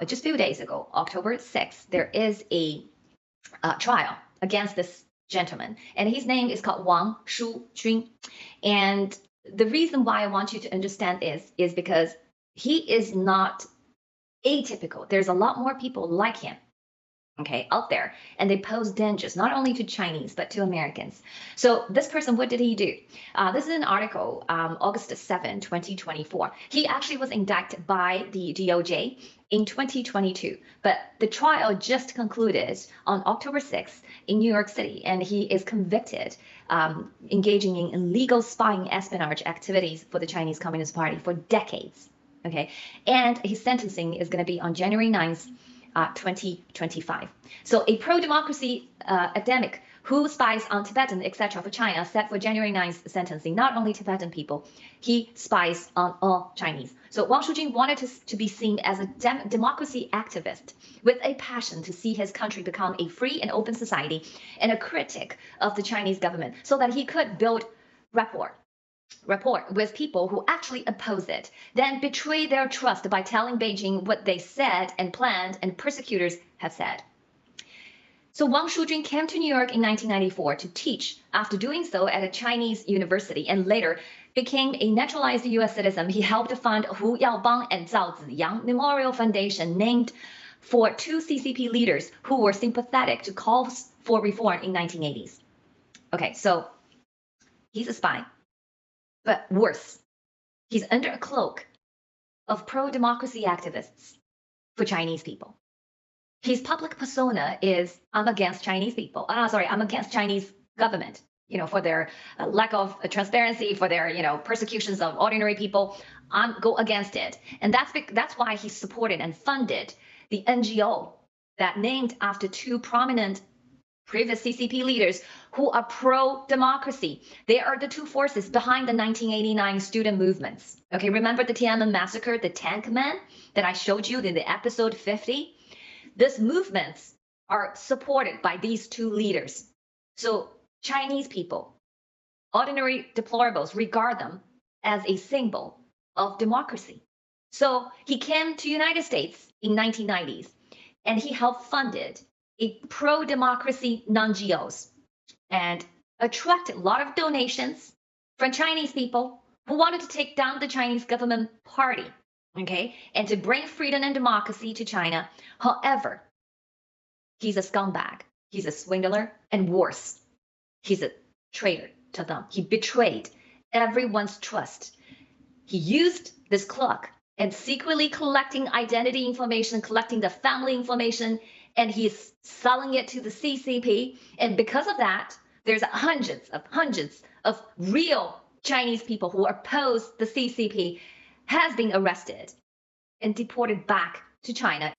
just a few days ago, October 6th, there is a trial against this gentleman, and his name is called Wang Shujun. And the reason why I want you to understand this is because he is not atypical. There's a lot more people like him, okay, out there, and they pose dangers not only to Chinese but to Americans. So this person, what did he do? This is an article, August 7, 2024. He actually was indicted by the DOJ in 2022, but the trial just concluded on October 6th in New York City, and he is convicted engaging in illegal spying espionage activities for the Chinese Communist Party for decades. Okay, and his sentencing is going to be on January 9th, 2025. So a pro-democracy academic who spies on Tibetan, etc. for China set for January 9th sentencing, not only Tibetan people, he spies on all Chinese. So Wang Shujun wanted to be seen as a democracy activist with a passion to see his country become a free and open society and a critic of the Chinese government so that he could build rapport with people who actually oppose it, then betray their trust by telling Beijing what they said and planned and persecutors have said. So Wang Shujun came to New York in 1994 to teach. After doing so at a Chinese university and later became a naturalized U.S. citizen, he helped fund Hu Yaobang and Zhao Ziyang Memorial Foundation, named for two CCP leaders who were sympathetic to calls for reform in 1980s. Okay, so he's a spy. But worse, he's under a cloak of pro-democracy activists for Chinese people. His public persona is, I'm against Chinese people. I'm against Chinese government, for their lack of transparency, for their, persecutions of ordinary people. Go against it. And that's why he supported and funded the NGO that named after two prominent previous CCP leaders who are pro-democracy. They are the two forces behind the 1989 student movements. Okay, remember the Tiananmen massacre, the tank men that I showed you in the episode 50? These movements are supported by these two leaders. So Chinese people, ordinary deplorables, regard them as a symbol of democracy. So he came to the United States in 1990s, and he helped funded a pro-democracy non-GOs and attracted a lot of donations from Chinese people who wanted to take down the Chinese government party, okay, and to bring freedom and democracy to China. However, he's a scumbag, he's a swindler, and worse, he's a traitor to them. He betrayed everyone's trust. He used this cloak and secretly collecting identity information, collecting the family information, and he's selling it to the CCP. And because of that, there's hundreds of real Chinese people who oppose the CCP has been arrested and deported back to China.